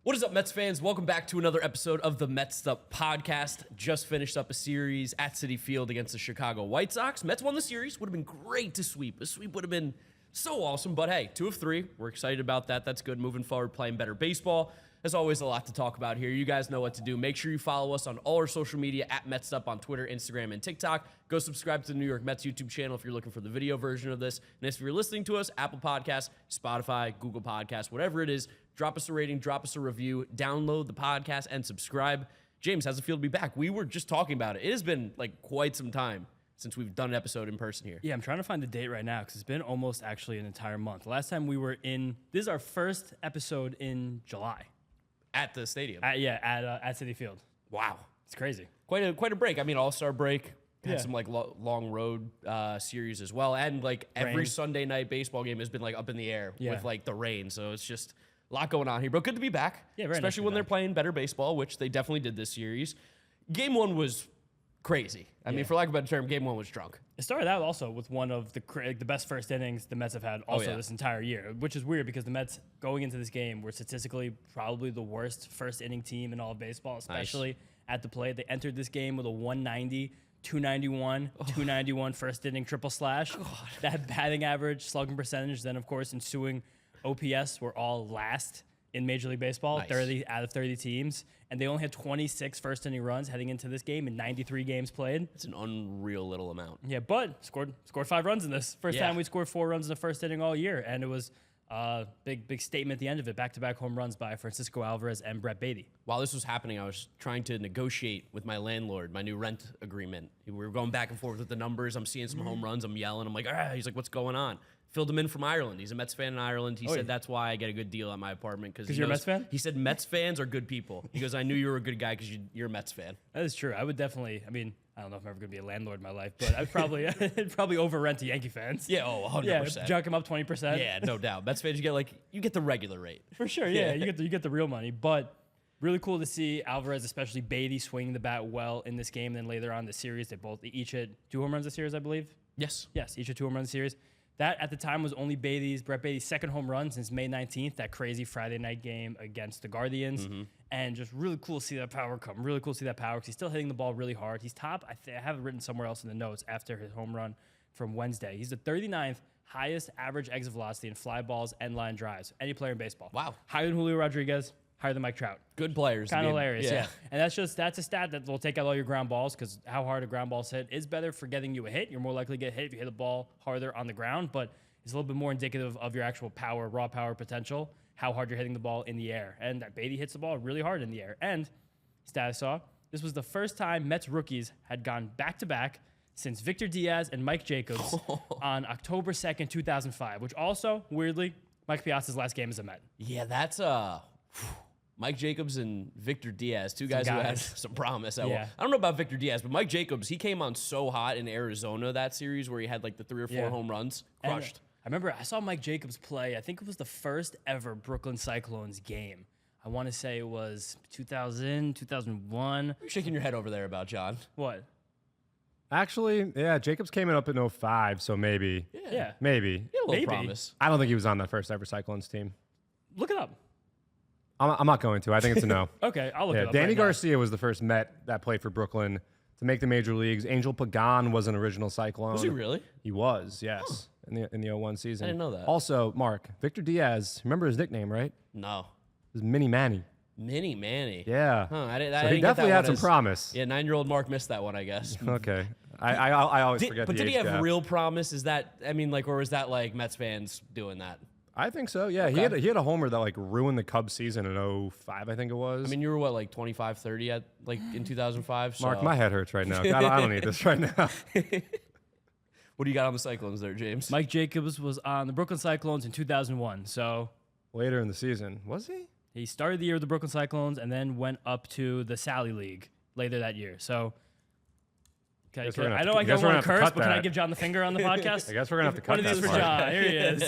What is up, Mets fans? Welcome back to another episode of the Mets'd podcast. Just finished up a series at Citi Field against the Chicago White Sox. Mets won the series. Would have been great to sweep. A sweep would have been so awesome. But hey, 2 of 3. We're excited about that. That's good. Moving forward, playing better baseball. There's always a lot to talk about here. You guys know what to do. Make sure you follow us on all our social media at Mets'd on Twitter, Instagram, and TikTok. Go subscribe to the New York Mets YouTube channel if you're looking for the video version of this. And if you're listening to us, Apple Podcasts, Spotify, Google Podcasts, whatever it is, drop us a rating, drop us a review, download the podcast, and subscribe. James, how's it feel to be back? We were just talking about it. It has been like quite some time since we've done an episode in person here. Yeah, I'm trying to find the date right now because it's been almost actually an entire month. The last time we were this is our first episode in July. At the stadium. At Citi Field. Wow. It's crazy. Quite a break. I mean, All-Star break. Had Yeah. some like long road series as well. And like every Rain. Sunday night baseball game has been like up in the air Yeah. with like the rain. So it's just a lot going on here. But good to be back. Yeah, very nice especially to be when they're back. playing better baseball, which they definitely did this series. Game 1 was crazy. I mean, for lack of a better term, Game 1 was drunk. It started out also with one of the best first innings the Mets have had also yeah. this entire year, which is weird because the Mets going into this game were statistically probably the worst first inning team in all of baseball, especially at the plate. They entered this game with a 190, 291, 291 first inning triple slash. That batting average, slugging percentage, then of course ensuing OPS were all last in Major League Baseball, Nice. 30 out of 30 teams. And they only had 26 first inning runs heading into this game in 93 games played. It's an unreal little amount. Yeah, but scored 5 runs in this. First Yeah. time we scored 4 runs in the first inning all year. And it was a big statement at the end of it. Back-to-back home runs by Francisco Álvarez and Brett Baty. While this was happening, I was trying to negotiate with my landlord, my new rent agreement. We were going back and forth with the numbers. I'm seeing some home runs. I'm yelling. I'm like, he's like, what's going on? Filled him in from Ireland. He's a Mets fan in Ireland. He said that's why I get a good deal at my apartment. Because you're a Mets fan? He said Mets fans are good people. He goes, I knew you were a good guy because you're a Mets fan. That is true. I would definitely, I don't know if I'm ever going to be a landlord in my life, but I'd probably over-rent to Yankee fans. Yeah, 100%. Yeah, junk them up 20%. Yeah, no doubt. Mets fans, you get the regular rate. For sure, yeah. You get the real money. But really cool to see Alvarez, especially Baty, swinging the bat well in this game. Then later on in the series, they each hit 2 home runs this series, I believe. Yes. Yes, each hit 2 home runs series. That, at the time, was only Brett Baty's second home run since May 19th, that crazy Friday night game against the Guardians. And just really cool to see that power come. Really cool to see that power because he's still hitting the ball really hard. He's top. I have it written somewhere else in the notes after his home run from Wednesday. He's the 39th highest average exit velocity in fly balls and line drives. Any player in baseball. Wow. Higher than Julio Rodriguez, higher than Mike Trout. Good players. Kind of hilarious, yeah. And that's a stat that will take out all your ground balls because how hard a ground ball's hit is better for getting you a hit. You're more likely to get hit if you hit the ball harder on the ground, but it's a little bit more indicative of your actual power, raw power potential, how hard you're hitting the ball in the air. And that Baty hits the ball really hard in the air. And, stat I saw, this was the first time Mets rookies had gone back-to-back since Victor Diaz and Mike Jacobs on October 2nd, 2005, which also, weirdly, Mike Piazza's last game as a Met. Yeah, that's Mike Jacobs and Victor Diaz, two guys who had some promise. I don't know about Victor Diaz, but Mike Jacobs, he came on so hot in Arizona that series where he had like the 3 or 4 home runs, crushed. I remember I saw Mike Jacobs play. I think it was the first ever Brooklyn Cyclones game. I want to say it was 2000, 2001. What are you shaking your head over there about, John? What? Actually, yeah, Jacobs came in up in 05, so maybe. Yeah. Maybe. He had a little Maybe. promise. I don't think he was on that first ever Cyclones team. Look it up. I'm not going to. I think it's a no. Okay, I'll look it up. Danny right now. Garcia was the first Met that played for Brooklyn to make the major leagues. Angel Pagan was an original Cyclone. Was he really? He was, yes, in the 01 season. I didn't know that. Also, Mark, Victor Diaz, remember his nickname, right? No. It was Mini Manny. Mini Manny. Yeah. Huh, I didn't So get he definitely that had one some as- promise. Yeah, 9-year-old Mark missed that one, I guess. Okay. I always forget But the did age he have gap. real promise? Is that, or was that like Mets fans doing that? I think so, yeah. Okay. He had a homer that like ruined the Cubs season in 05, I think it was. You were what, like 25, 30 in 2005? So. Mark, my head hurts right now. I don't need this right now. What do you got on the Cyclones there, James? Mike Jacobs was on the Brooklyn Cyclones in 2001. So Later in the season. Was he? he started the year with the Brooklyn Cyclones and then went up to the Sally League later that year. So I know I don't want to curse, but can I give John the finger on the podcast? I guess we're going to have to cut One of that these for part. John. Here he is.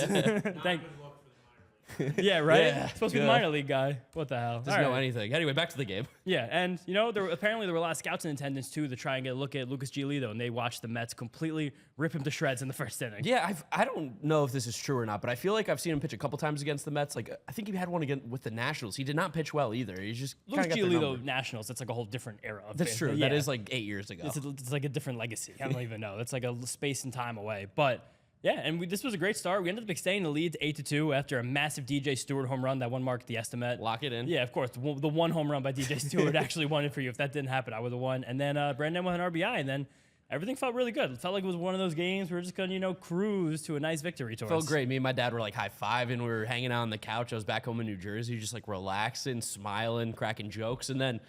Yeah, right? Yeah, Supposed to be the yeah. minor league guy. What the hell? Doesn't All know right. anything. Anyway, back to the game. Yeah, and apparently there were a lot of scouts in attendance too to try and get a look at Lucas Giolito, and they watched the Mets completely rip him to shreds in the first inning. Yeah, I don't know if this is true or not, but I feel like I've seen him pitch a couple times against the Mets. Like, I think he had one again with the Nationals. He did not pitch well either. He's just Lucas kinda got their Giolito number. Nationals, that's like a whole different era. Of That's true. Yeah. That is like 8 years ago. It's like a different legacy. I don't even know. It's like a space and time away. But yeah, and this was a great start. We ended up extending the lead to 8-2 after a massive DJ Stewart home run that one marked the estimate. Lock it in. Yeah, of course. The one home run by DJ Stewart actually won it for you. If that didn't happen, I would have won. And then Brandon with an RBI, and then everything felt really good. It felt like it was one of those games where we're just going to, cruise to a nice victory towards. Felt great. Me and my dad were like high-fiving. We were hanging out on the couch. I was back home in New Jersey, just like relaxing, smiling, cracking jokes. And then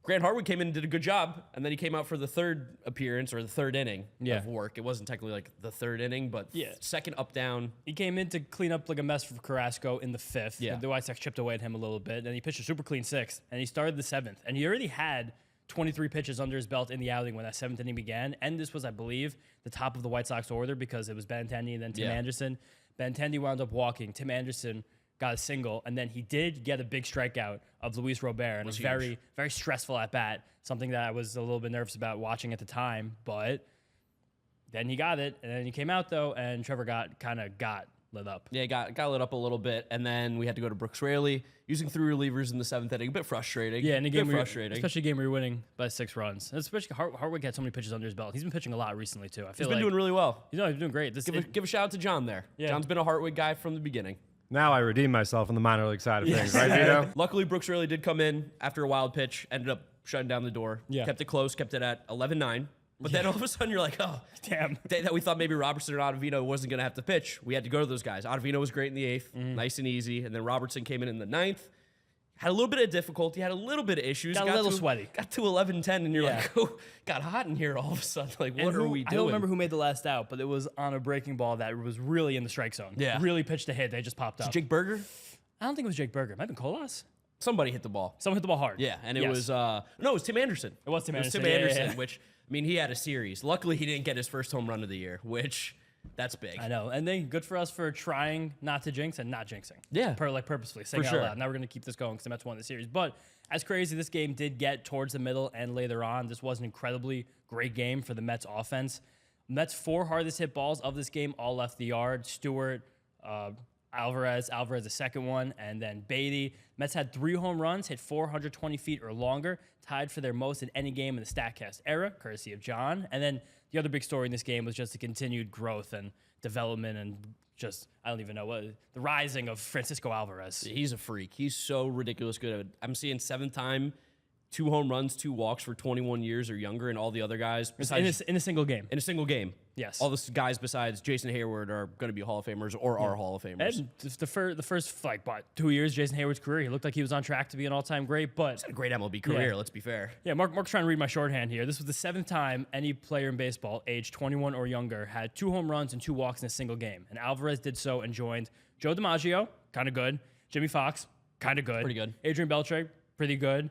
Grant Harwood came in and did a good job. And then he came out for the third appearance or the third inning of work. It wasn't technically like the third inning, but second up, down. He came in to clean up like a mess for Carrasco in the fifth. Yeah. The White Sox chipped away at him a little bit. And he pitched a super clean sixth. And he started the seventh. And he already had 23 pitches under his belt in the outing when that seventh inning began. And this was, I believe, the top of the White Sox order because it was Benintendi and then Tim Anderson. Benintendi wound up walking. Tim Anderson got a single, and then he did get a big strikeout of Luis Robert, and a very, very stressful at bat, something that I was a little bit nervous about watching at the time, but then he got it, and then he came out, though, and Trevor got lit up. Yeah, got lit up a little bit, and then we had to go to Brooks Raley, using 3 relievers in the 7th inning. A bit frustrating. Yeah, in a game frustrating. especially a game where you're winning by 6 runs. And especially Hartwig had so many pitches under his belt. He's been pitching a lot recently, too. I feel He's been doing really well. he's been doing great. Give a shout out to John there. Yeah. John's been a Hartwig guy from the beginning. Now I redeem myself on the minor league side of things, right, Vito? Luckily, Brooks Raley did come in after a wild pitch, ended up shutting down the door. Yeah. Kept it close, kept it at 11-9. But then all of a sudden you're like, oh, Damn. that we thought maybe Robertson or Ottavino wasn't going to have to pitch. We had to go to those guys. Ottavino was great in the 8th, nice and easy. And then Robertson came in the 9th. Had a little bit of difficulty, had a little bit of issues. Got a little sweaty. Got to 11-10, and you're like, oh, got hot in here all of a sudden. Like, what are we doing? I don't remember who made the last out, but it was on a breaking ball that was really in the strike zone. Yeah. Really pitched a hit. They just popped up. Jake Berger? I don't think it was Jake Berger. It might have been Colas. Somebody hit the ball. Someone hit the ball hard. Yeah, and it Yes. was, no, it was Tim Anderson. It was Tim Anderson. Tim Yeah, yeah, Anderson, yeah. which, I mean, he had a series. Luckily, he didn't get his first home run of the year, which, that's big. I know. And then good for us for trying not to jinx and not jinxing. Yeah. Purposefully. Saying For it sure. out loud. Now we're going to keep this going because the Mets won the series. But as crazy this game did get towards the middle and later on, this was an incredibly great game for the Mets offense. Mets 4 hardest hit balls of this game all left the yard. Stewart, Alvarez the second one, and then Baty. Mets had 3 home runs, hit 420 feet or longer, tied for their most in any game in the StatCast era, courtesy of John. And then the other big story in this game was just the continued growth and development and just, I don't even know what, the rising of Francisco Alvarez. He's a freak. He's so ridiculous good. I'm seeing 7th time, 2 home runs, 2 walks for 21 years or younger, and all the other guys besides In a single game. in a single game. Yes. All the guys besides Jason Hayward are going to be Hall of Famers or are Hall of Famers. And the first like, 2 years, Jason Hayward's career, he looked like he was on track to be an all-time great, but Had a great MLB career, Yeah. let's be fair. yeah, Mark's trying to read my shorthand here. This was the 7th time any player in baseball, age 21 or younger, had 2 home runs and 2 walks in a single game. And Alvarez did so and joined Joe DiMaggio, kind of good. Jimmy Fox, kind of good. Pretty good. Adrian Beltre, pretty good.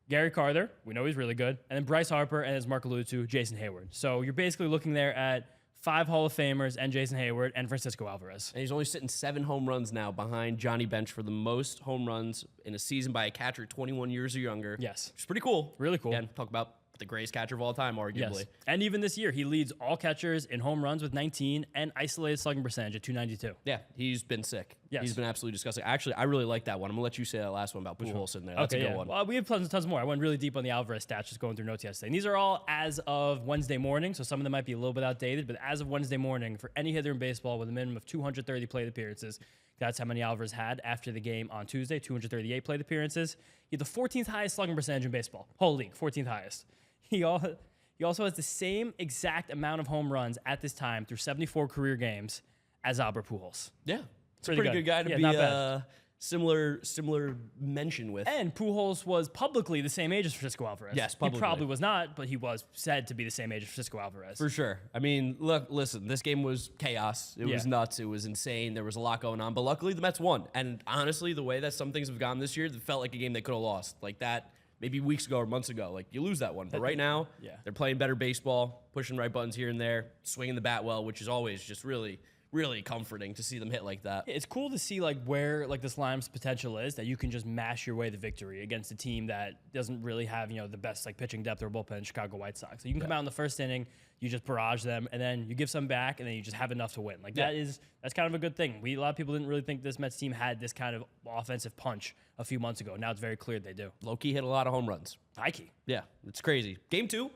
Gary Carter, we know he's really good. And then Bryce Harper, and as Mark alluded to, Jason Hayward. So you're basically looking there at 5 Hall of Famers and Jason Hayward and Francisco Alvarez. And he's only sitting 7 home runs now behind Johnny Bench for the most home runs in a season by a catcher 21 years or younger. Yes. Which is pretty cool. Really cool. Again, talk about the greatest catcher of all time, arguably. Yes. And even this year, he leads all catchers in home runs with 19 and isolated slugging percentage at 292. Yeah, he's been sick. Yes. He's been absolutely disgusting. Actually, I really like that one. I'm going to let you say that last one about Pujols in there. That's a good one. Well, we have tons more. I went really deep on the Alvarez stats, just going through notes yesterday. And these are all as of Wednesday morning, so some of them might be a little bit outdated, but as of Wednesday morning, for any hitter in baseball with a minimum of 230 plate appearances, that's how many Alvarez had after the game on Tuesday, 238 plate appearances. He had the 14th highest slugging percentage in baseball. Whole league, 14th highest. He also has the same exact amount of home runs at this time through 74 career games as Albert Pujols. Yeah. It's a Pretty pretty good guy to Yeah, not be bad. similar mention with. And Pujols was publicly the same age as Francisco Alvarez. Yes, He publicly. probably was not, but he was said to be the same age as Francisco Alvarez. For sure. I mean, listen, this game was chaos. It was nuts. It was insane. There was a lot going on. But luckily, the Mets won. And honestly, the way that some things have gone this year, it felt like a game they could have lost. Like that maybe weeks ago or months ago. Like, you lose that one. But right now, they're playing better baseball, pushing right buttons here and there, swinging the bat well, which is always just really, really comforting to see them hit like that. It's cool to see like where like this line's potential is, that you can just mash your way to victory against a team that doesn't really have, you know, the best like pitching depth or bullpen, Chicago White Sox. So you can come out in the first inning, you just barrage them, and then you give some back, and then you just have enough to win. Like that's kind of a good thing. A lot of people didn't really think this Mets team had this kind of offensive punch a few months ago. Now it's very clear they do. Low-key hit a lot of home runs. High key. Yeah, it's crazy. Game 2,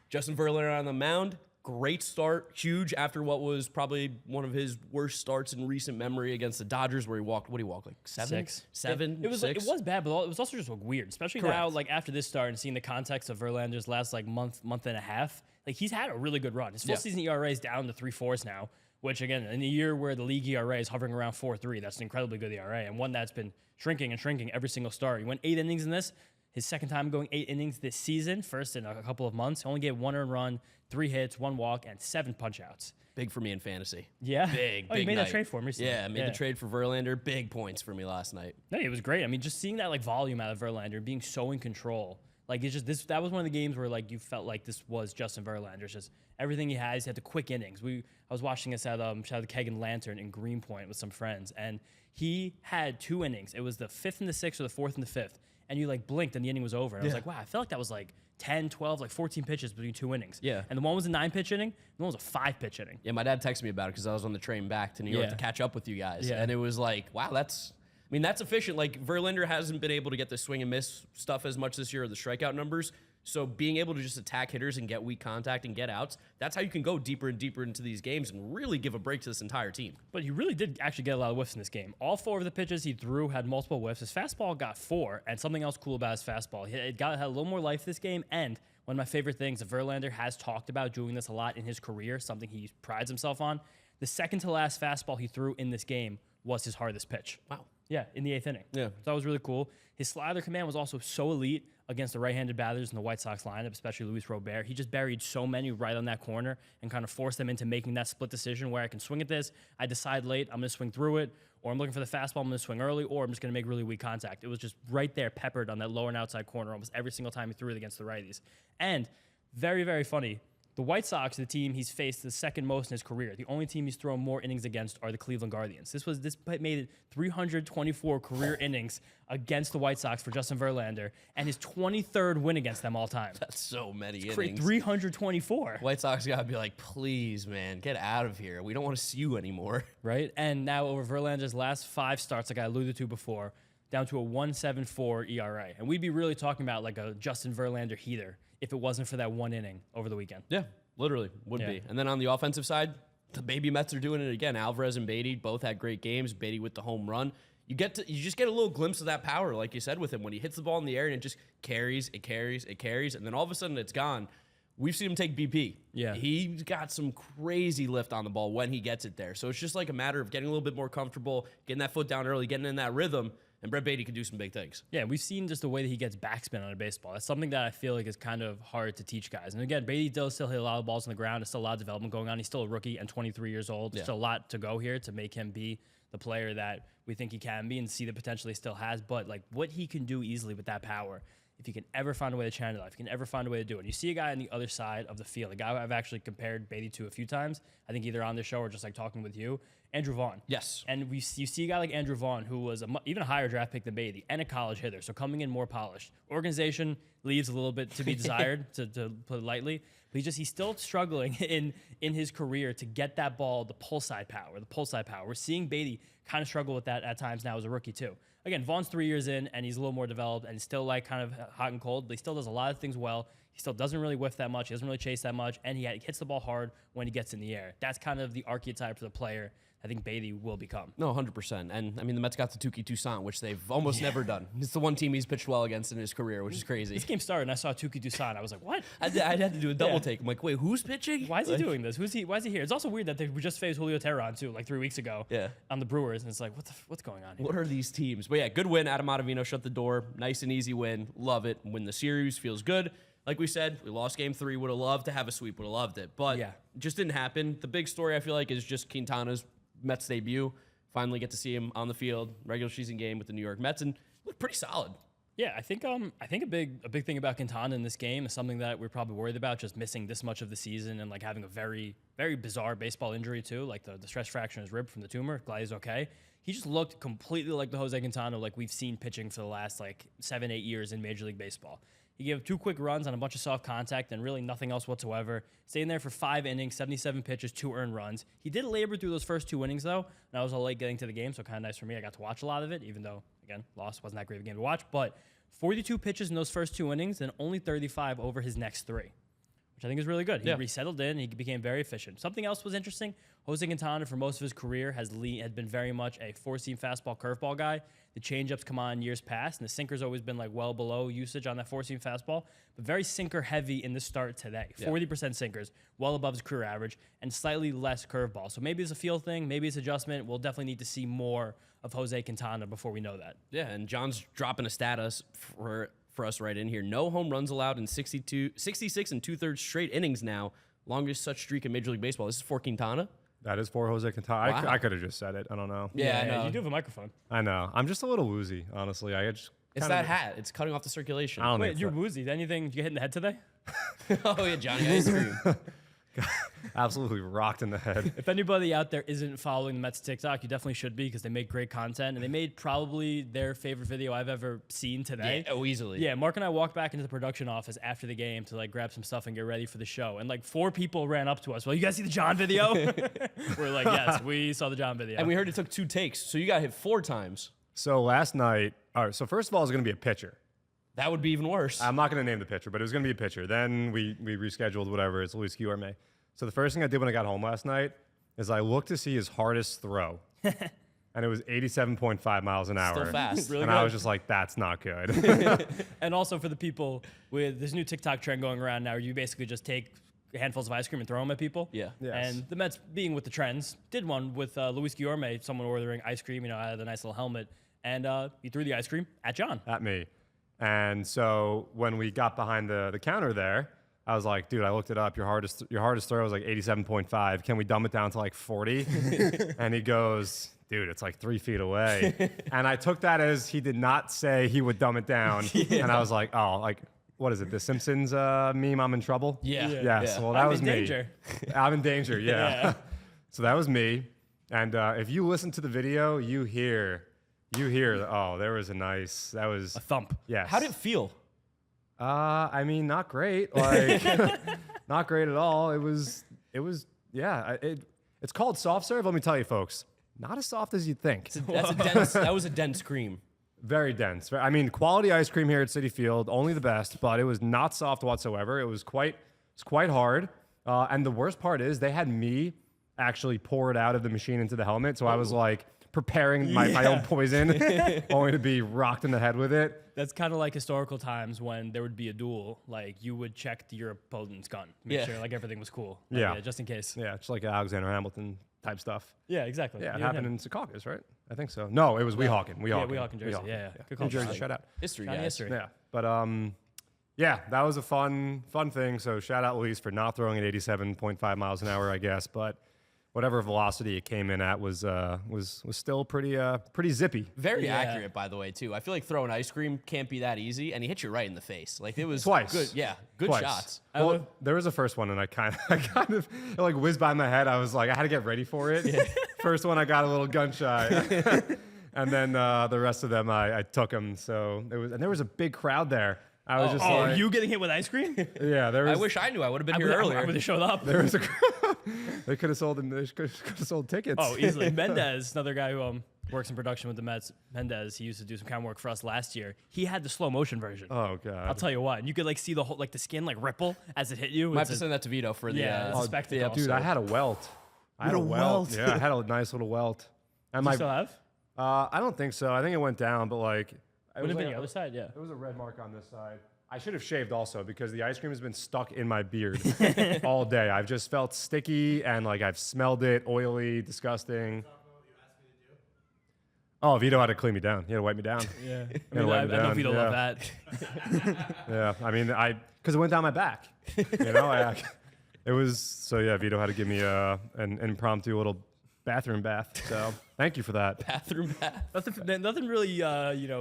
Justin Verlander on the mound. Great start, huge after what was probably one of his worst starts in recent memory against the Dodgers, where he walked, what did he walk, like 7? 6. 7? It was 6? like, it was bad, but it was also just like weird, especially Correct. now, like after this start and seeing the context of Verlander's last like month and a half. Like he's had a really good run. His full season ERA is down to 3.4s now, which again, in a year where the league ERA is hovering around 4.3, that's an incredibly good ERA, and one that's been shrinking and shrinking every single start. He went 8 innings in this. His second time going 8 innings this season, first in a couple of months. Only gave 1 earned run, 3 hits, 1 walk, and 7 punch-outs. Big for me in fantasy. Yeah? Big you made night. that trade for him recently. Yeah, I made the trade for Verlander. Big points for me last night. No, it was great. I mean, just seeing that like volume out of Verlander, being so in control. Like it's just that was one of the games where like you felt like this was Justin Verlander. It's just everything he has. He had the quick innings. I was watching this at shout out to Keg and Lantern in Greenpoint with some friends, and he had 2 innings. It was the 5th and the 6th or the 4th and the 5th. And you like blinked and the inning was over. And I was like, wow, I felt like that was like 10, 12, like 14 pitches between 2 innings. Yeah. And the one was a 9-pitch inning, the one was a 5-pitch inning. Yeah, my dad texted me about it because I was on the train back to New York Yeah. to catch up with you guys. Yeah. And it was like, wow, that's efficient. Like, Verlander hasn't been able to get the swing and miss stuff as much this year, or the strikeout numbers. So being able to just attack hitters and get weak contact and get outs, that's how you can go deeper and deeper into these games and really give a break to this entire team. But he really did actually get a lot of whiffs in this game. All 4 of the pitches he threw had multiple whiffs. His fastball got 4, and something else cool about his fastball, it had a little more life this game. And one of my favorite things, Verlander has talked about doing this a lot in his career, something he prides himself on. The second to last fastball he threw in this game was his hardest pitch. Wow. Yeah, in the 8th inning. Yeah. So that was really cool. His slider command was also so elite against the right-handed batters in the White Sox lineup, especially Luis Robert. He just buried so many right on that corner and kind of forced them into making that split decision where I can swing at this, I decide late, I'm going to swing through it, or I'm looking for the fastball, I'm going to swing early, or I'm just going to make really weak contact. It was just right there, peppered on that lower and outside corner almost every single time he threw it against the righties. And very, very funny, the White Sox, the team he's faced the second most in his career. The only team he's thrown more innings against are the Cleveland Guardians. This made it 324 career innings against the White Sox for Justin Verlander, and his 23rd win against them all time. That's so many innings. 324. White Sox got to be like, please, man, get out of here. We don't want to see you anymore. Right? And now over Verlander's last 5 starts, like I alluded to before, down to a 1.74 ERA. And we'd be really talking about like a Justin Verlander heater if it wasn't for that 1 inning over the weekend. Yeah, literally would be. And then on the offensive side, the baby Mets are doing it again. Álvarez and Baty both had great games. Baty with the home run. You just get a little glimpse of that power, like you said, with him when he hits the ball in the air and it just carries, and then all of a sudden it's gone. We've seen him take BP. Yeah. He's got some crazy lift on the ball when he gets it there. So it's just like a matter of getting a little bit more comfortable, getting that foot down early, getting in that rhythm. And Brett Baty can do some big things. Yeah, we've seen just the way that he gets backspin on a baseball. That's something that I feel like is kind of hard to teach guys. And again, Baty does still hit a lot of balls on the ground. There's still a lot of development going on. He's still a rookie and 23 years old. Yeah. Still a lot to go here to make him be the player that we think he can be and see the potential he still has. But like what he can do easily with that power, if he can ever find a way to channel it, if he can ever find a way to do it. You see a guy on the other side of the field, a guy I've actually compared Baty to a few times, I think either on the show or just like talking with you, Andrew Vaughn. Yes. And you see a guy like Andrew Vaughn, who was even a higher draft pick than Baty and a college hitter, so coming in more polished. Organization leaves a little bit to be desired, to put it lightly. But he's still struggling in his career to get that ball, the pull side power. We're seeing Baty kind of struggle with that at times now as a rookie too. Again, Vaughn's 3 years in, and he's a little more developed, and he's still like kind of hot and cold, but he still does a lot of things well. He still doesn't really whiff that much. He doesn't really chase that much, and he hits the ball hard when he gets in the air. That's kind of the archetype for the player I think Baty will become. No, 100%. And I mean, the Mets got the Tuki Toussaint, which they've almost never done. It's the one team he's pitched well against in his career, which is crazy. This game started, and I saw Tuki Toussaint. I was like, what? I had to do a double take. I'm like, wait, who's pitching? Why is he doing this? Why is he here? It's also weird that they just faced Julio Teheran, too, like 3 weeks ago on the Brewers. And it's like, what's going on here? What are these teams? But yeah, good win. Adam Ottavino shut the door. Nice and easy win. Love it. Win the series. Feels good. Like we said, we lost game 3. Would have loved to have a sweep. Would have loved it. But just didn't happen. The big story, I feel like, is just Quintana's Mets debut. Finally get to see him on the field, regular season game with the New York Mets, and looked pretty solid. Yeah, I think a big thing about Quintana in this game is something that we're probably worried about, just missing this much of the season and like having a very, very bizarre baseball injury too, like the stress fracture in his rib from the tumor. Glad he's okay. He just looked completely like the Jose Quintana like we've seen pitching for the last like 7-8 years in Major League Baseball. He gave 2 quick runs on a bunch of soft contact and really nothing else whatsoever. Staying there for 5 innings, 77 pitches, 2 earned runs. He did labor through those first 2 innings, though, and I was all late getting to the game, so kind of nice for me. I got to watch a lot of it, even though, again, loss wasn't that great of a game to watch. But 42 pitches in those first 2 innings and only 35 over his next 3, which I think is really good. He resettled in. He became very efficient. Something else was interesting. Jose Quintana, for most of his career, has been very much a 4-seam fastball curveball guy. The changeups come on years past, and the sinker's always been like well below usage on that 4-seam fastball, but very sinker heavy in the start today. 40% sinkers, well above his career average, and slightly less curveball. So maybe it's a feel thing, maybe it's adjustment. We'll definitely need to see more of Jose Quintana before we know that. Yeah, and John's dropping a status for us right in here. No home runs allowed in 66 and 2/3 straight innings now. Longest such streak in Major League Baseball. This is for Quintana. That is for Jose Quintana. Wow. I could have just said it. I don't know. Yeah, I know. You do have a microphone. I know. I'm just a little woozy, honestly. It's that hat. It's cutting off the circulation. I don't Wait, think you're so. woozy. Anything? Did you get hit in the head today? Oh, yeah, Johnny ice cream. Absolutely rocked in the head. If anybody out there isn't following the Mets TikTok, you definitely should be because they make great content, and they made probably their favorite video I've ever seen today. Yeah, easily. Yeah, Mark and I walked back into the production office after the game to like grab some stuff and get ready for the show, and like 4 people ran up to us. Well, you guys see the John video? We're like, yes, we saw the John video. And we heard it took 2 takes, so you got hit 4 times. So last night, all right, so first of all, it was going to be a pitcher. That would be even worse. I'm not going to name the pitcher, but it was going to be a pitcher. Then we rescheduled whatever. It's Luis Guillorme. So the first thing I did when I got home last night is I looked to see his hardest throw. And it was 87.5 miles an hour. Still fast. Really and good. I was just like, that's not good. And also for the people with this new TikTok trend going around now, where you basically just take handfuls of ice cream and throw them at people. Yeah. Yes. And the Mets, being with the trends, did one with Luis Guillorme, someone ordering ice cream, out of the nice little helmet, and he threw the ice cream at John. At me. And so when we got behind the counter there, I was like, dude, I looked it up. Your hardest throw was like 87.5. Can we dumb it down to like 40? And he goes, dude, it's like 3 feet away. And I took that as he did not say he would dumb it down. Yeah. And I was like, oh, like, what is it? The Simpsons meme, I'm in trouble? Yeah. Yes. Yeah. Well, that I'm was in me. danger. I'm in danger, yeah. Yeah. So that was me. And if you listen to the video, you hear, oh, there was that was A thump. yes. How did it feel? I mean, not great. Like, not great at all. It was, yeah. It's called soft serve. Let me tell you, folks, not as soft as you'd think. That was a dense cream. Very dense. I mean, quality ice cream here at Citi Field, only the best, but it was not soft whatsoever. It was quite hard. And the worst part is they had me actually pour it out of the machine into the helmet. So I was like preparing my own poison, only to be rocked in the head with it. That's kind of like historical times when there would be a duel. Like, you would check your opponent's gun, make sure like everything was cool. Like, Yeah. just in case. Yeah, just like Alexander Hamilton type stuff. Yeah, exactly. Yeah, it You happened and him. in Secaucus, right? I think so. No, it was Weehawken. Yeah, Weehawken, Jersey. Yeah. Good call. New Jersey, shout out. History, Johnny guys. history. Yeah, but yeah, that was a fun thing. So shout out Luis for not throwing at 87.5 miles an hour, I guess. But whatever velocity it came in at was still pretty zippy. Very Yeah. accurate, by the way, ttoo. I feel like throwing ice cream can't be that easy, and he hit you right in the face. Like, it was Twice. good. Yeah, good Twice. shots. Well, there was a first one, and I kind of it like whizzed by my head. I was like, I had to get ready for it. First one, I got a little gun shy, and then the rest of them, I took them. So there was a big crowd there. I was just Oh, like, you getting hit with ice cream? yeah. There I was. wish I knew. I would have been here I earlier. would have showed up. There was a crowd. They could have sold them. They could have sold tickets. Oh, easily. Mendez, another guy who works in production with the Mets. Mendez, he used to do some camera work for us last year. He had the slow motion version. Oh god. I'll tell you what. And you could like see the whole the skin like ripple as it hit you. Might have It's to a- send that to Vito for the Yeah, it's a spectacle. Dude, I had a welt. I had a welt. Yeah, I had a nice little welt. And Do you still have? I don't think so. I think it went down, but like, it Would was have been like the other side, yeah. There was a red mark on this side. I should have shaved also because the ice cream has been stuck in my beard all day. I've just felt sticky and like I've smelled it, oily, disgusting. Oh, Vito had to clean me down. He had to wipe me down. Yeah. I mean, I know down, Vito yeah. love that. Yeah, I mean, because it went down my back. It was, so yeah, Vito had to give me an impromptu little bathroom bath. So thank you for that. Bathroom bath. Nothing really,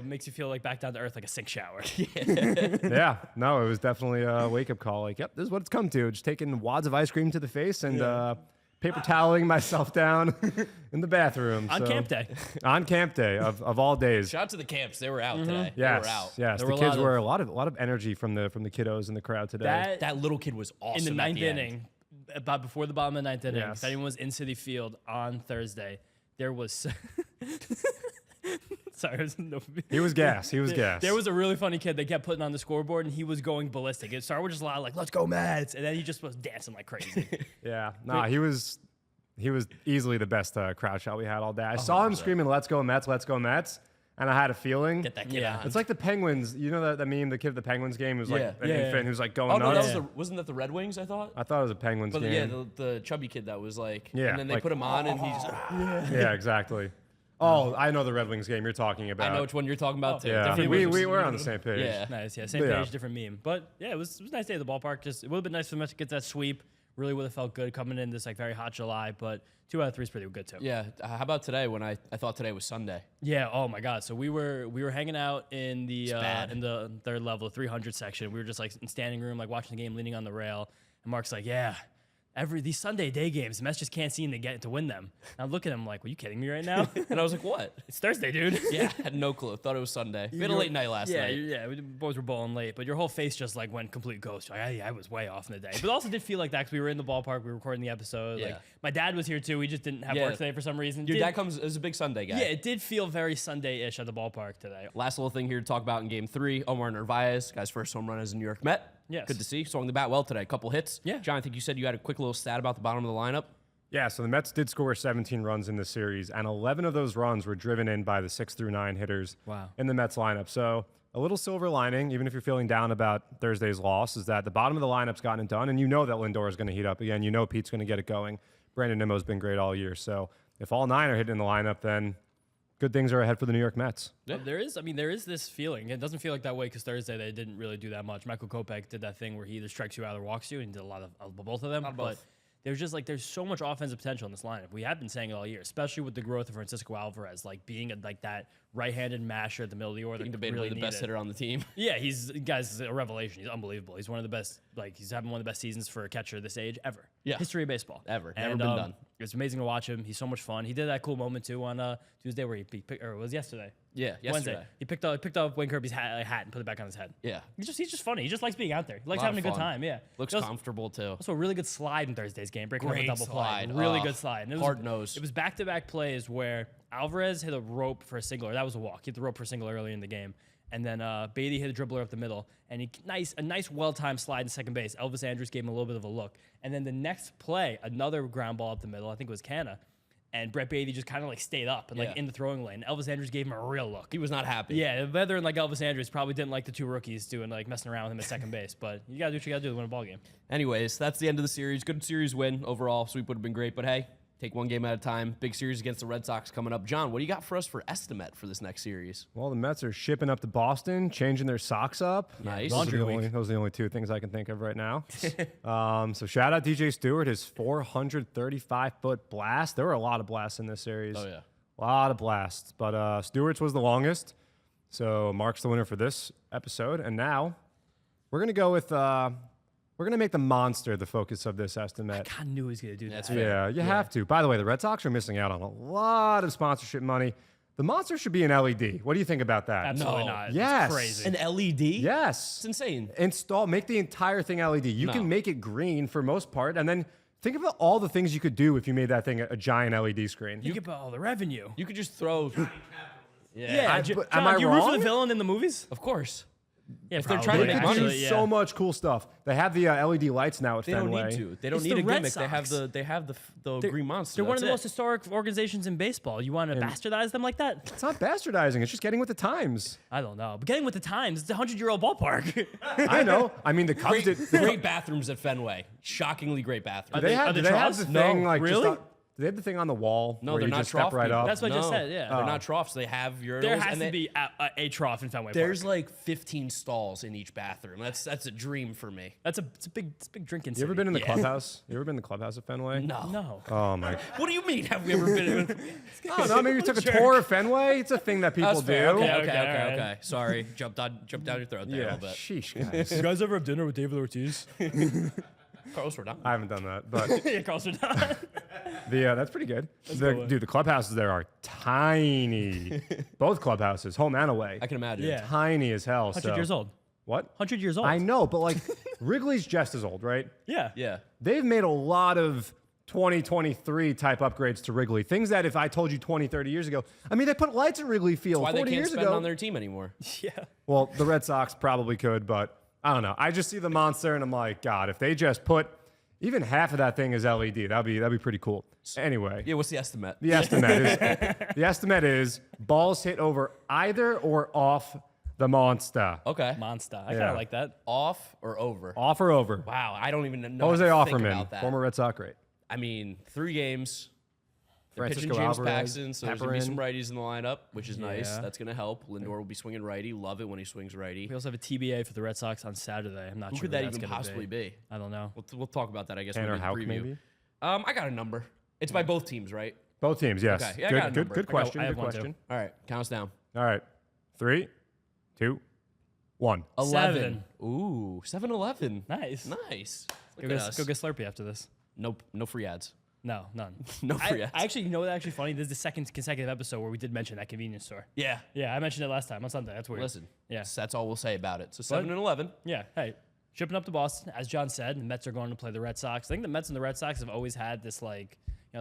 makes you feel like back down to earth like a sink shower. Yeah, no, it was definitely a wake up call. Like, yep, this is what it's come to. Just taking wads of ice cream to the face and paper toweling myself down in the bathroom. On camp day. On camp day of all days. Shout out to the camps. They were out today. Yes, They were out. yes. There The were kids were a lot of energy from the kiddos in the crowd today. That little kid was awesome. In the at ninth the end. inning, about before the bottom of the ninth inning, Yes. if anyone was in City Field on Thursday, there was. Sorry, He was gas. He was gas. There was a really funny kid they kept putting on the scoreboard, and he was going ballistic. It started with just a lot of like, "Let's go, Mets," and then he just was dancing like crazy. Yeah, nah, he was easily the best crowd shot we had all day. I saw him screaming, "Let's go Mets, let's go Mets," and I had a feeling. Get that kid Yeah. on. It's like the Penguins. You know that meme, the kid at the Penguins game who's like Yeah. an Yeah. infant who's like going Oh no, nuts. that was wasn't that the Red Wings? I thought. I thought it was a Penguins But game. yeah, the chubby kid that was like. Yeah, And then they like- put him on, and he's. Yeah, exactly. Oh, I know the Red Wings game you're talking about. I know which one you're talking about too. Yeah, Different we Wings. we're on the same page. Yeah. Nice, yeah, same Yeah. page, different meme. But yeah, it was a nice day at the ballpark. Just it would have been nice for the Mets to get that sweep. Really would have felt good coming in this like very hot July. But 2 out of 3 is pretty good too. Yeah. How about today? When I thought today was Sunday. Yeah. Oh my God. So we were hanging out in the bad. in the third level, 300 section. We were just like in standing room, like watching the game, leaning on the rail. And Mark's like, "Yeah, these Sunday day games, the Mets just can't seem to get to win them." And I look at him like, "Are you kidding me right now? And I was like, what? It's Thursday, dude." Yeah, I had no clue. Thought it was Sunday. We had a late night last night. Yeah, we boys were bowling late, but your whole face just like went complete ghost. Like, I was way off in the day, but it also did feel like that because we were in the ballpark, we were recording the episode. Yeah. Like my dad was here too. We just didn't have Yeah. work today for some reason. Your dad comes as a big Sunday guy. Yeah, it did feel very Sunday-ish at the ballpark today. Last little thing here to talk about in Game 3. Omar Narvaez, guy's first home run as a New York Met. Yes. Good to see. Swung the bat well today. Couple hits. Yeah. John, I think you said you had a quick little stat about the bottom of the lineup. Yeah, so the Mets did score 17 runs in this series, and 11 of those runs were driven in by the 6 through 9 hitters Wow. in the Mets lineup. So a little silver lining, even if you're feeling down about Thursday's loss, is that the bottom of the lineup's gotten it done, and you know that Lindor is going to heat up again. You know Pete's going to get it going. Brandon Nimmo's been great all year. So if all 9 are hitting in the lineup, then good things are ahead for the New York Mets. Yeah. There is this feeling. It doesn't feel like that way because Thursday they didn't really do that much. Michael Kopech did that thing where he either strikes you out or walks you, and he did a lot of both of them. Not But both. there's so much offensive potential in this lineup. We have been saying it all year, especially with the growth of Francisco Alvarez, like being like that right-handed masher at the middle of the order. Debatably really the best needed. hitter on the team. Yeah, he's a revelation. He's unbelievable. He's one of the best. Like he's having one of the best seasons for a catcher this age ever. Yeah. History of baseball Ever. Never And, been done. It's amazing to watch him. He's so much fun. He did that cool moment too on Tuesday where he picked, or it was yesterday. Yeah, yesterday. Wednesday. He picked up Wayne Kirby's hat and put it back on his head. Yeah. He's just funny. He just likes being out there. He likes Lot having a of good fun. time. Yeah. Looks He also- comfortable too. Also, a really good slide in Thursday's game, breaking up Great a double slide. play. Really Oh, good slide. And it was, hard nose. It was back-to-back plays where Alvarez hit a rope for a single, or that was a walk. He hit the rope for a single early in the game. And then Baty hit a dribbler up the middle, and a nice well-timed slide in second base. Elvis Andrus gave him a little bit of a look. And then the next play, another ground ball up the middle, I think it was Canna, and Brett Baty just kind of like stayed up and like Yeah. in the throwing lane. Elvis Andrus gave him a real look. He was not happy. Yeah, a veteran like Elvis Andrus probably didn't like the 2 rookies doing like messing around with him at second base, but you gotta do what you gotta do to win a ball game. Anyways, that's the end of the series. Good series win overall. Sweep would have been great, but hey, take one game at a time. Big series against the Red Sox coming up. John, what do you got for us for estimate for this next series? Well, the Mets are shipping up to Boston, changing their socks up. Nice. Those are, Laundry those are the only 2 things I can think of right now. So shout out DJ Stewart, his 435-foot blast. There were a lot of blasts in this series. Oh, yeah. A lot of blasts. But Stewart's was the longest. So Mark's the winner for this episode. And now we're going to go with, we're going to make the monster the focus of this estimate. I knew he was gonna do That's that. fair. Yeah, you have to. By the way, the Red Sox are missing out on a lot of sponsorship money. The monster should be an LED. What do you think about that? Absolutely No. not. Yes. It's crazy. An LED? Yes. It's insane. Make the entire thing LED. You No. can make it green for most part, and then think about all the things you could do if you made that thing a giant LED screen. Think about all the revenue. You could just throw. Yeah, but John, am I do you root for wrong? the villain in the movies? Of course. Yeah, If they're trying to They make could money, do so much cool stuff. They have the LED lights now at They don't Fenway. need to. They don't It's need the a Red gimmick. They have Sox. the Green Monster. They're one of That's the most it. historic organizations in baseball. You want to bastardize them like that? It's not bastardizing. It's just getting with the times. I don't know. But getting with the times, it's a 100-year-old ballpark. I know. I mean, the Cubs Great, did. great bathrooms at Fenway. Shockingly great bathrooms. They Are have, they do they have Charles? the No. thing like Really? just Do they have the thing on the wall? No, where they're you not just step trough right people. up? That's what I just No, said, yeah. They're not troughs. They have urinals. There has and to be a trough in Fenway There's Park. like 15 stalls in each bathroom. That's a dream for me. It's a big drinking You ever city. been in the clubhouse? You ever been in the clubhouse at Fenway? No. Oh my. What do you mean? Have we ever been in? Oh no, maybe you took a tour of Fenway. It's a thing that people That's do. fair. Okay, Okay, okay, alright. okay. Sorry, jumped down your throat there a Yeah. little bit. Sheesh, guys. You guys ever have dinner with David Ortiz? Carlos, we're done. I haven't done that, but Yeah, Carlos are done. that's pretty good. Dude, the clubhouses there are tiny. Both clubhouses, home and away. I can imagine. Yeah. Tiny as hell. 100 so- years old. What? 100 years old. I know, but like Wrigley's just as old, right? Yeah. Yeah. They've made a lot of 2023 type upgrades to Wrigley. Things that if I told you 20, 30 years ago, I mean, they put lights in Wrigley Field Why 40 they can't years spend ago. on their team anymore? Yeah. Well, the Red Sox probably could, but I don't know. I just see the monster and I'm like, God, if they just put even half of that thing as LED, that'd be pretty cool. Anyway, Yeah. What's the estimate? the estimate is balls hit over either or off the monster. Okay. Monster. I kind Yeah. of like that. Off or over? Off or over. Wow. I don't even know. Jose how to think Offerman, about that. former Red Sox great. I mean, 3 games. They're pitching Francisco James Alvarez, Paxton, so there's going to be some Pepperin. righties in the lineup, which is nice. Yeah. That's going to help. Lindor will be swinging righty. Love it when he swings righty. We also have a TBA for the Red Sox on Saturday. I'm not Who sure could who that that's even gonna possibly be? I don't know. We'll talk about that, I guess, when Tanner we Houck, preview. maybe? I got a number. It's by both teams, right? Both teams, yes. Okay, yeah, I got a number. Good question. I have Good one, too. question. All right. Count us down. All right. 3, 2, 1. 11. Ooh, 7-11. Nice. Nice. Go Look at us. get Slurpee after this. Nope. No free ads. No, none. No free ads. I actually, you know what's actually funny? This is the second consecutive episode where we did mention that convenience store. Yeah. Yeah, I mentioned it last time on Sunday. That's weird. Listen. Yeah. That's all we'll say about it. So 7-11. Yeah. Hey, shipping up to Boston, as John said, the Mets are going to play the Red Sox. I think the Mets and the Red Sox have always had this look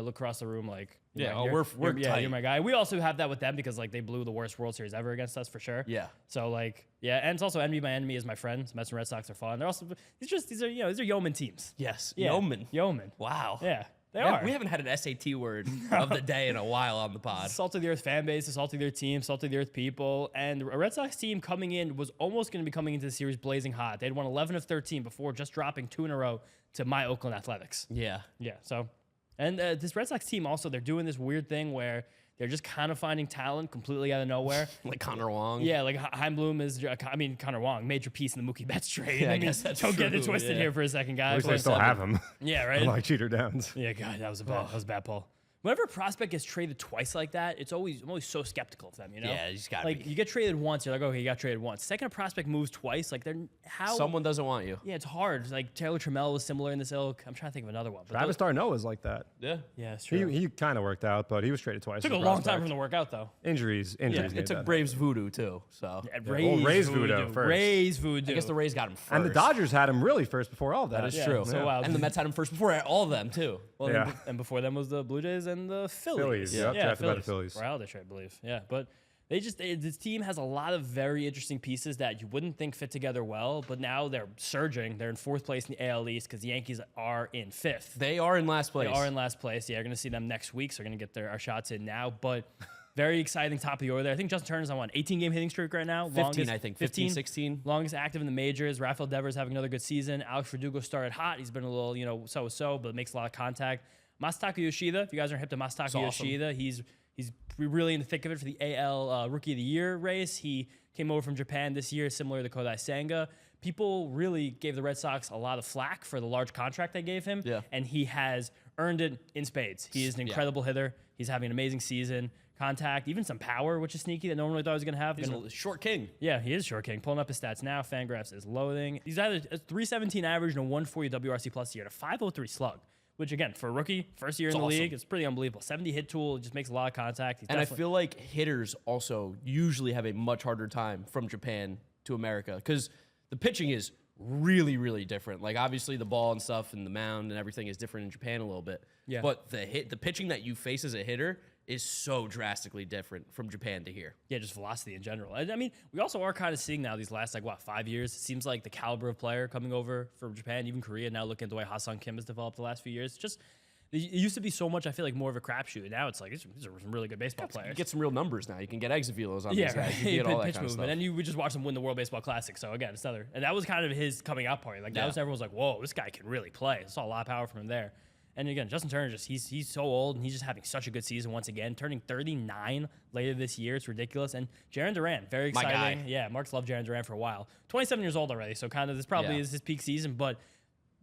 across the room like, Yeah, you're- we're you're- tight. you're my guy. We also have that with them because like they blew the worst World Series ever against us for sure. Yeah. So like, yeah, and it's also envy my enemy is my friend. Mets and Red Sox are fun. They're also these are yeoman teams. Yes. Yeah. Yeoman. Wow. Wow. Yeah, they Yeah, are. we haven't had an SAT word of the day in a while on the pod. Salt of the earth fan base, salt of the earth team, salt of the earth people, and a Red Sox team coming in was almost going to be coming into the series blazing hot. They'd won 11 of 13 before just dropping 2 in a row to my Oakland Athletics. Yeah. Yeah, so, and this Red Sox team also, they're doing this weird thing where they're just kind of finding talent completely out of nowhere. Like Connor Wong. Yeah, like Heimblum is, Connor Wong, major piece in the Mookie Betts trade. Yeah, I guess that's don't get it true, twisted yeah. here for a second, At guys. least they still have him. Yeah, right. Unlike Cheater Downs. Yeah, God, that was a bad pull. Whenever a prospect gets traded twice like that, I'm always so skeptical of them, you know? Yeah, you just gotta like be. you get traded once, you're like, okay, you got traded once. Second a prospect moves twice, like they're how Someone doesn't want you. Yeah, it's hard. Like Taylor Trammell was similar in this ilk. I'm trying to think of another one. But Travis Darno is like that. Yeah. yeah, it's true. He kind of worked out, but he was traded twice. Took a as long time prospect. for him to work out though. Injuries Yeah, made it took that Braves voodoo too. So And Rays voodoo first. Rays voodoo. I guess the Rays got him first. And the Dodgers had him really first before all of that. That is Yeah, true. so wow. And the Mets had him first before all of them too. Well, Yeah. and before them was the Blue Jays and the Phillies. Phillies, yep, drafted by the Phillies. Wildish, I believe. Yeah, but this team has a lot of very interesting pieces that you wouldn't think fit together well, but now they're surging. They're in 4th place in the AL East because the Yankees are in 5th. They are in last place. They are in last place. Yeah, you're going to see them next week, so we're going to get our shots in now. But very exciting top of the order there. I think Justin Turner's on 18-game hitting streak right now. 15, I think. 15, 16. Longest active in the majors. Rafael Devers having another good season. Alex Verdugo started hot. He's been a little, so-so, but makes a lot of contact. Masataka Yoshida, if you guys aren't hip to Masataka awesome. Yoshida, he's really in the thick of it for the AL Rookie of the Year race. He came over from Japan this year, similar to Kodai Senga. People really gave the Red Sox a lot of flack for the large contract they gave him, Yeah. and he has earned it in spades. He is an incredible hitter. He's having an amazing season. Contact, even some power, which is sneaky that no one really thought he was going to have. He's a short king. Yeah, he is short king. Pulling up his stats now. Fangraphs is loading. He's either a 317 average and a 140 WRC plus year, and a 503 slug. Which again, for a rookie, first year in the awesome. league, it's pretty unbelievable. 70 hit tool, just makes a lot of contact. He's And I definitely- feel like hitters also usually have a much harder time from Japan to America because the pitching is really, really different. Like obviously the ball and stuff and the mound and everything is different in Japan a little bit. Yeah. But the pitching that you face as a hitter is so drastically different from Japan to here. yeah, just velocity in general. I mean, we also are kind of seeing now these last 5 years. It seems like the caliber of player coming over from Japan, even Korea. Now looking at the way Ha-Seong Kim has developed the last few years, just it used to be so much. I feel like more of a crapshoot. Now it's like these are some really good baseball players. You get some real numbers now. You can get exit-velos on Yeah, these guys. right. You can get all that pitch kind of movement, stuff. and we just watched him win the World Baseball Classic. So again, it's another, and that was kind of his coming out party. Like that Yeah. was everyone was like, "Whoa, this guy can really play." I saw a lot of power from him there. And again, Justin Turner, he's so old, and he's just having such a good season once again, turning 39 later this year. It's ridiculous. And Jarren Duran, very exciting. My guy. Yeah, Mark's loved Jarren Duran for a while. 27 years old already, so kind of this probably is his peak season, but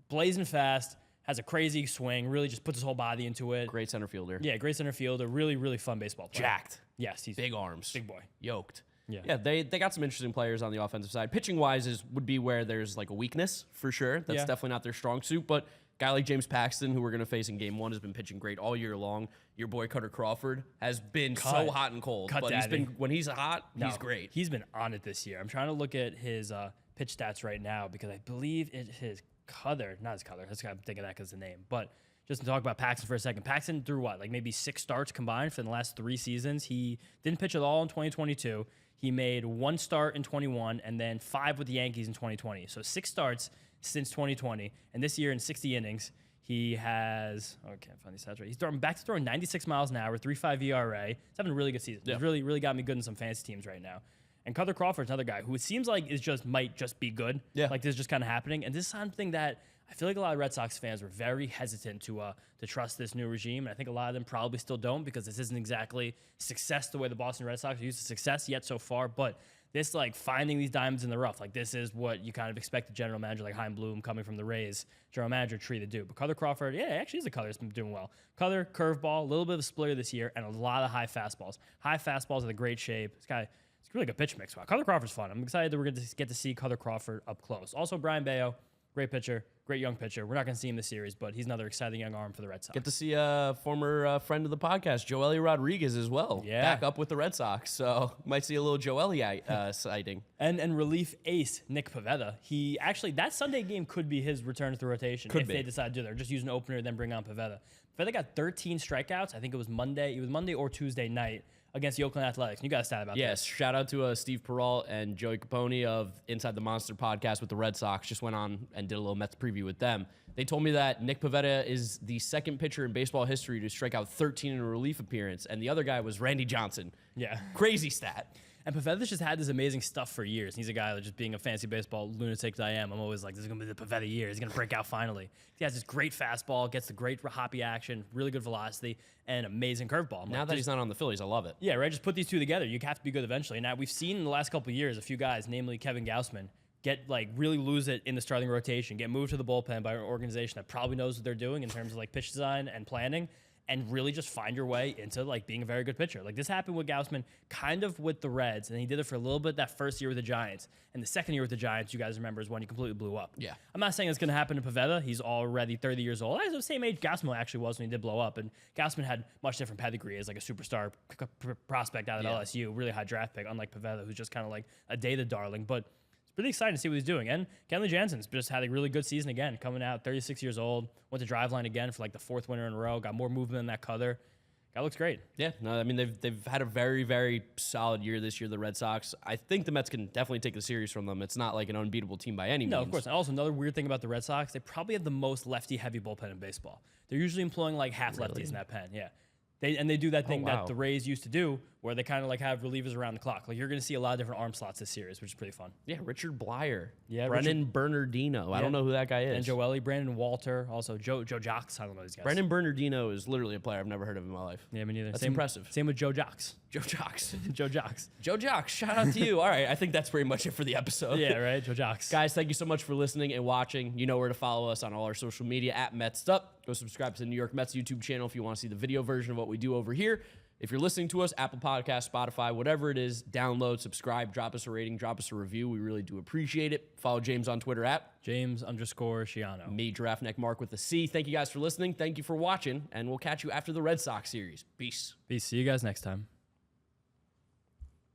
blazing fast, has a crazy swing, really just puts his whole body into it. Great center fielder. Yeah, great center fielder, really, really fun baseball player. Jacked. Yes, he's Big arms. big boy. Yoked. Yeah. They got some interesting players on the offensive side. Pitching wise would be where there's like a weakness for sure. That's definitely not their strong suit. But a guy like James Paxton, who we're going to face in game 1, has been pitching great all year long. Your boy Cutter Crawford has been so hot and cold. Cut but daddy. when he's hot, he's great. He's been on it this year. I'm trying to look at his pitch stats right now because I believe it is Cutter, not his Cutter. I'm thinking that because of the name. But just to talk about Paxton for a second, Paxton threw what, like maybe 6 starts combined for the last 3 seasons. He didn't pitch at all in 2022. He made 1 start in 21 and then 5 with the Yankees in 2020. So 6 starts since 2020. And this year in 60 innings, he has, I can't find these stats right. He's back to throwing 96 miles an hour, 3.5 ERA. He's having a really good season. He's really, really got me good in some fantasy teams right now. And Cutter Crawford's another guy who it seems like might just be good. Yeah. Like this is just kind of happening. And this is something that I feel like a lot of Red Sox fans were very hesitant to trust this new regime. And I think a lot of them probably still don't because this isn't exactly success the way the Boston Red Sox are used to success yet so far. But this, like, finding these diamonds in the rough, like, this is what you kind of expect a general manager like Chaim Bloom coming from the Rays, general manager tree to do. But Cutter Crawford, actually he's a Cutter. He's been doing well. Cutter, curveball, a little bit of a splitter this year, and a lot of high fastballs. High fastballs in a great shape. It's a really good pitch mix. Wow, Cutter Crawford's fun. I'm excited that we're going to get to see Cutter Crawford up close. Also, Brian Bayo, great pitcher, great young pitcher. We're not going to see him this series, but he's another exciting young arm for the Red Sox. Get to see a former friend of the podcast, Joely Rodriguez, as well. Yeah. Back up with the Red Sox. So might see a little Joely sighting. And relief ace, Nick Pivetta. He actually, that Sunday game could be his return to the rotation if they decide to do that. Just use an opener, then bring on Pivetta. Pivetta got 13 strikeouts. I think it was Monday. It was Monday or Tuesday night against the Oakland Athletics. You got a stat about Yes, this. shout out to Steve Peralt and Joey Capone of Inside the Monster podcast with the Red Sox. Just went on and did a little Mets preview with them. They told me that Nick Pivetta is the second pitcher in baseball history to strike out 13 in a relief appearance, and the other guy was Randy Johnson. Yeah. Crazy stat. And Pavetta's just had this amazing stuff for years. He's a guy that just being a fancy baseball lunatic that I am. I'm always like, this is going to be the Pivetta year. He's going to break out finally. He has this great fastball, gets the great hoppy action, really good velocity, and amazing curveball. Now that he's not on the Phillies, I love it. Yeah, right. Just put these two together. You have to be good eventually. Now, we've seen in the last couple of years a few guys, namely Kevin Gausman, really lose it in the starting rotation, get moved to the bullpen by an organization that probably knows what they're doing in terms of like pitch design and planning, and really just find your way into like being a very good pitcher. Like this happened with Gausman kind of with the Reds, and he did it for a little bit that first year with the Giants. And the second year with the Giants, you guys remember, is when he completely blew up. Yeah. I'm not saying it's going to happen to Pivetta. He's already 30 years old. He's the same age Gausman actually was when he did blow up. And Gausman had much different pedigree as like a superstar prospect out of LSU, really high draft pick, unlike Pivetta, who's just kind of like a data darling. But pretty excited to see what he's doing. And Kenley Jansen's just had a really good season again, coming out 36 years old, went to driveline again for like the 4th winter in a row, got more movement in that Cutter. Guy looks great. Yeah, no, I mean, they've had a very, very solid year this year, the Red Sox. I think the Mets can definitely take the series from them. It's not like an unbeatable team by any means. No, of course. And also, another weird thing about the Red Sox, they probably have the most lefty-heavy bullpen in baseball. They're usually employing like half lefties in that pen, yeah. They do that thing that the Rays used to do, where they kind of like have relievers around the clock. Like you're going to see a lot of different arm slots this series, which is pretty fun. Yeah, Richard Blyer. Yeah, Brennan Bernardino. I don't know who that guy is. And Joely, Brandon Walter, also Joe Jocks. I don't know these guys. Brennan Bernardino is literally a player I've never heard of in my life. Yeah, me neither. That's impressive. Same with Joe Jocks. Joe Jocks. Joe Jocks. Joe Jocks, shout out to you. All right, I think that's pretty much it for the episode. Yeah, right? Joe Jocks. Guys, thank you so much for listening and watching. You know where to follow us on all our social media at Mets'd. Go subscribe to the New York Mets YouTube channel if you want to see the video version of what we do over here. If you're listening to us, Apple Podcasts, Spotify, whatever it is, download, subscribe, drop us a rating, drop us a review. We really do appreciate it. Follow James on Twitter at James_Shiano. me, Giraffe Neck Mark with a C. Thank you guys for listening. Thank you for watching, and we'll catch you after the Red Sox series. Peace. Peace. See you guys next time.